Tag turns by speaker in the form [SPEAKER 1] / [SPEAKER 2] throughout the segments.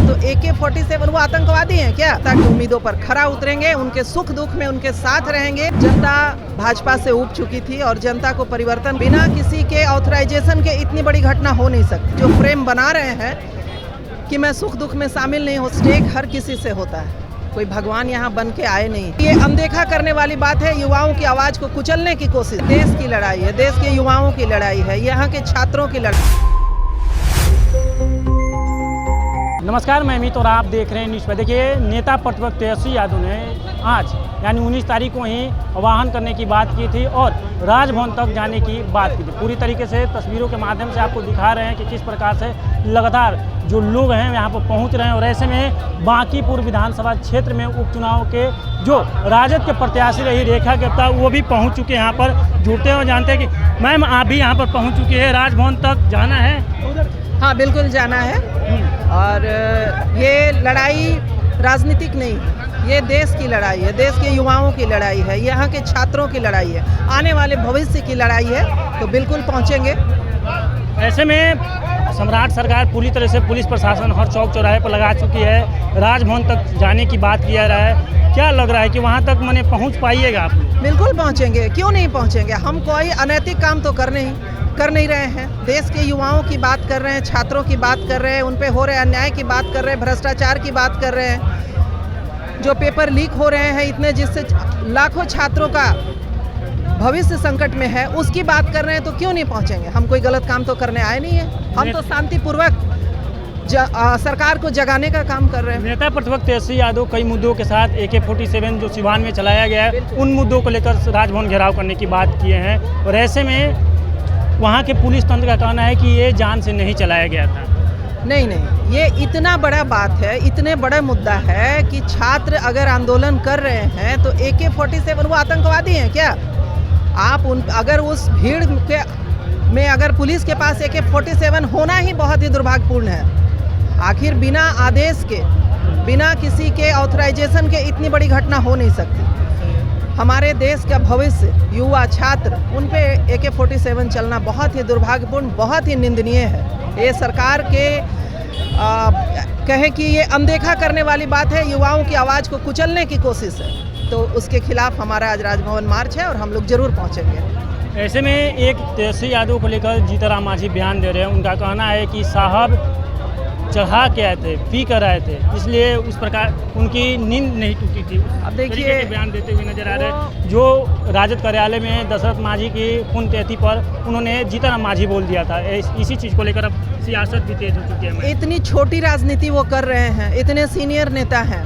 [SPEAKER 1] तो AK-47 वो आतंकवादी हैं क्या? ताकि उम्मीदों पर खरा उतरेंगे, उनके सुख दुख में उनके साथ रहेंगे। जनता भाजपा से ऊब चुकी थी और जनता को परिवर्तन बिना किसी के ऑथराइजेशन के इतनी बड़ी घटना हो नहीं सकती। जो फ्रेम बना रहे हैं कि मैं सुख दुख में शामिल नहीं हूँ, स्टेक हर किसी से होता है, कोई भगवान यहाँ बन के आए नहीं। ये अनदेखा करने वाली बात है, युवाओं की आवाज को कुचलने की कोशिश। देश की लड़ाई है, देश के युवाओं की लड़ाई है, यहाँ के छात्रों की लड़ाई।
[SPEAKER 2] नमस्कार, मैं अमित और आप देख रहे हैं न्यूज़ पे। देखिए, नेता प्रतिपक्ष तेजस्वी यादव ने आज यानी 19 तारीख को ही आह्वान करने की बात की थी और राजभवन तक जाने की बात की थी। पूरी तरीके से तस्वीरों के माध्यम से आपको दिखा रहे हैं कि किस प्रकार से लगातार जो लोग हैं यहाँ पर पहुँच रहे हैं। और ऐसे में बांकीपुर विधानसभा क्षेत्र में उपचुनाव के जो राजद के प्रत्याशी रही रेखा गुप्ता, वो भी पहुँच चुके हैं यहाँ पर। जुड़ते हुए जानते हैं कि मैम आप भी यहाँ पर पहुँच चुके हैं, राजभवन तक जाना है?
[SPEAKER 1] हाँ, बिल्कुल जाना है। और ये लड़ाई राजनीतिक नहीं, ये देश की लड़ाई है, देश के युवाओं की लड़ाई है, यहाँ के छात्रों की लड़ाई है, आने वाले भविष्य की लड़ाई है। तो बिल्कुल पहुँचेंगे।
[SPEAKER 2] ऐसे में सम्राट सरकार पूरी तरह से पुलिस प्रशासन हर चौक चौराहे पर लगा चुकी है। राजभवन तक जाने की बात किया रहा है, क्या लग रहा है कि वहाँ तक मैंने पहुँच पाइएगा आप?
[SPEAKER 1] बिल्कुल पहुँचेंगे, क्यों नहीं पहुँचेंगे। हम कोई अनैतिक काम तो कर नहीं रहे हैं। देश के युवाओं की बात कर रहे हैं, छात्रों की बात कर रहे हैं, उन पे हो रहे अन्याय की बात कर रहे हैं, भ्रष्टाचार की बात कर रहे हैं, जो पेपर लीक हो रहे हैं इतने, जिससे लाखों छात्रों का भविष्य संकट में है, उसकी बात कर रहे हैं। तो क्यों नहीं पहुंचेंगे। हम कोई गलत काम तो करने आए नहीं है, हम तो शांतिपूर्वक सरकार को जगाने का काम कर रहे हैं।
[SPEAKER 2] नेता प्रतिपक्ष तेजस्वी यादव कई मुद्दों के साथ AK-47 जो सिवान में चलाया गया है, उन मुद्दों को लेकर राजभवन घेराव करने की बात किए हैं। और ऐसे में वहाँ के पुलिस तंत्र का कहना है कि ये जान से नहीं चलाया गया था।
[SPEAKER 1] नहीं, ये इतना बड़ा बात है, इतने बड़ा मुद्दा है कि छात्र अगर आंदोलन कर रहे हैं तो AK-47 वो आतंकवादी हैं क्या? आप अगर उस भीड़ में अगर पुलिस के पास AK-47 होना ही बहुत ही दुर्भाग्यपूर्ण है। आखिर बिना आदेश के, बिना किसी के ऑथराइजेशन के इतनी बड़ी घटना हो नहीं सकती। हमारे देश का भविष्य, युवा, छात्र, उन पे AK-47 चलना बहुत ही दुर्भाग्यपूर्ण, बहुत ही निंदनीय है। ये सरकार के कहें कि ये अनदेखा करने वाली बात है, युवाओं की आवाज़ को कुचलने की कोशिश है। तो उसके खिलाफ हमारा आज राजभवन मार्च है और हम लोग जरूर पहुंचेंगे।
[SPEAKER 2] ऐसे में एक तेजस्वी यादव को लेकर जीतनराम मांझी बयान दे रहे हैं। उनका कहना है कि साहब चढ़ा के आए थे, पी कर आए थे, इसलिए उस प्रकार उनकी नींद नहीं टूटी थी।
[SPEAKER 1] अब देखिए,
[SPEAKER 2] बयान देते हुए नजर आ रहे हैं। जो राजद कार्यालय में दशरथ मांझी की पुण्यतिथि पर उन्होंने जीतनराम मांझी बोल दिया था। इसी चीज़ को लेकर अब सियासत भी तेज हो चुकी है। इतनी
[SPEAKER 1] छोटी राजनीति वो कर रहे हैं, इतने सीनियर नेता हैं।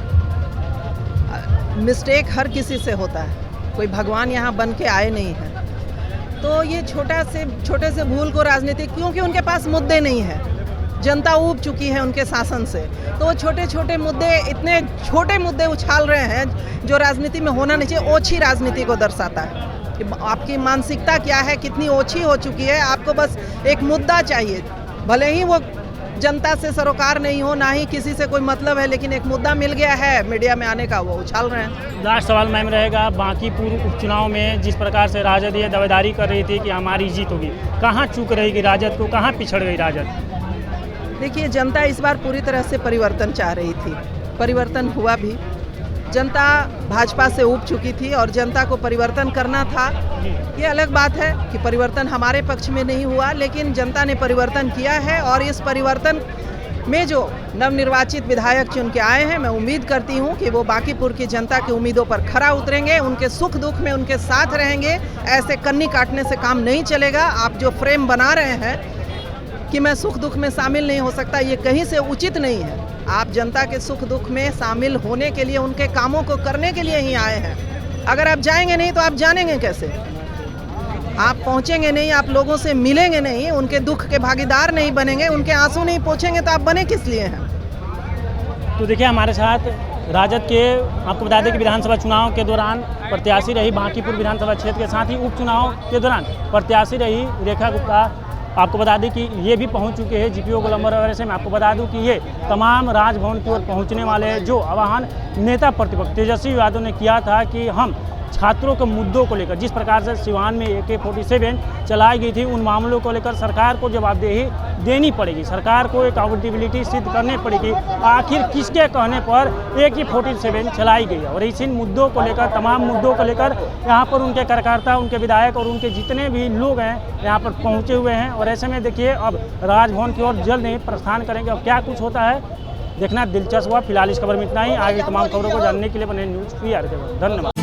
[SPEAKER 1] मिस्टेक हर किसी से होता है, कोई भगवान यहाँ बन के आए नहीं है। तो ये छोटे से भूल को राजनीति, क्योंकि उनके पास मुद्दे नहीं है, जनता ऊब चुकी है उनके शासन से। तो वो छोटे मुद्दे, इतने छोटे मुद्दे उछाल रहे हैं जो राजनीति में होना नहीं चाहिए। ओछी राजनीति को दर्शाता है कि आपकी मानसिकता क्या है, कितनी ओछी हो चुकी है। आपको बस एक मुद्दा चाहिए, भले ही वो जनता से सरोकार नहीं हो, ना ही किसी से कोई मतलब है, लेकिन एक मुद्दा मिल गया है मीडिया में आने का, वो उछाल रहे हैं।
[SPEAKER 2] लास्ट सवाल मैम रहेगा, बांकीपुर उपचुनाव में जिस प्रकार से राजद ये दावेदारी कर रही थी कि हमारी जीत होगी, कहाँ चूक रहेगी राजद को, कहाँ पिछड़ गई राजद?
[SPEAKER 1] देखिए, जनता इस बार पूरी तरह से परिवर्तन चाह रही थी, परिवर्तन हुआ भी। जनता भाजपा से ऊब चुकी थी और जनता को परिवर्तन करना था। ये अलग बात है कि परिवर्तन हमारे पक्ष में नहीं हुआ, लेकिन जनता ने परिवर्तन किया है। और इस परिवर्तन में जो नवनिर्वाचित विधायक चुन के आए हैं, मैं उम्मीद करती हूँ कि वो बांकीपुर की जनता की उम्मीदों पर खरा उतरेंगे, उनके सुख दुख में उनके साथ रहेंगे। ऐसे कन्नी काटने से काम नहीं चलेगा। आप जो फ्रेम बना रहे हैं कि मैं सुख दुख में शामिल नहीं हो सकता, ये कहीं से उचित नहीं है। आप जनता के सुख दुख में शामिल होने के लिए, उनके कामों को करने के लिए ही आए हैं। अगर आप जाएंगे नहीं तो आप जानेंगे कैसे? आप पहुंचेंगे नहीं, आप लोगों से मिलेंगे नहीं, उनके दुख के भागीदार नहीं बनेंगे, उनके आंसू नहीं पोंछेंगे, तो आप बने किस लिए हैं?
[SPEAKER 2] तो देखिए, हमारे साथ राजद के, आपको बता दें कि विधानसभा चुनाव के दौरान प्रत्याशी रही बांकीपुर विधानसभा क्षेत्र के, साथ ही उपचुनाव के दौरान प्रत्याशी रही रेखा गुप्ता। आपको बता दें कि ये भी पहुंच चुके हैं GPO गोलंबर वगैरह से। मैं आपको बता दूं कि ये तमाम राजभवन की ओर पहुंचने वाले हैं। जो आह्वान नेता प्रतिपक्ष तेजस्वी यादव ने किया था कि हम छात्रों के मुद्दों को लेकर, जिस प्रकार से सिवान में AK-47 चलाई गई थी, उन मामलों को लेकर सरकार को जवाबदेही देनी पड़ेगी, सरकार को अकाउंटेबिलिटी सिद्ध करनी पड़ेगी। आखिर किसके कहने पर AK-47 चलाई गई है, और इसी मुद्दों को लेकर, तमाम मुद्दों को लेकर यहाँ पर उनके कार्यकर्ता, उनके विधायक और उनके जितने भी लोग हैं यहाँ पर पहुँचे हुए हैं। और ऐसे में देखिए अब राजभवन की ओर जल्द ही प्रस्थान करेंगे। अब क्या कुछ होता है देखना दिलचस्प हुआ। फिलहाल इस खबर में इतना ही। आगे तमाम खबरों को जानने के लिए बने न्यूज़ PR के। धन्यवाद।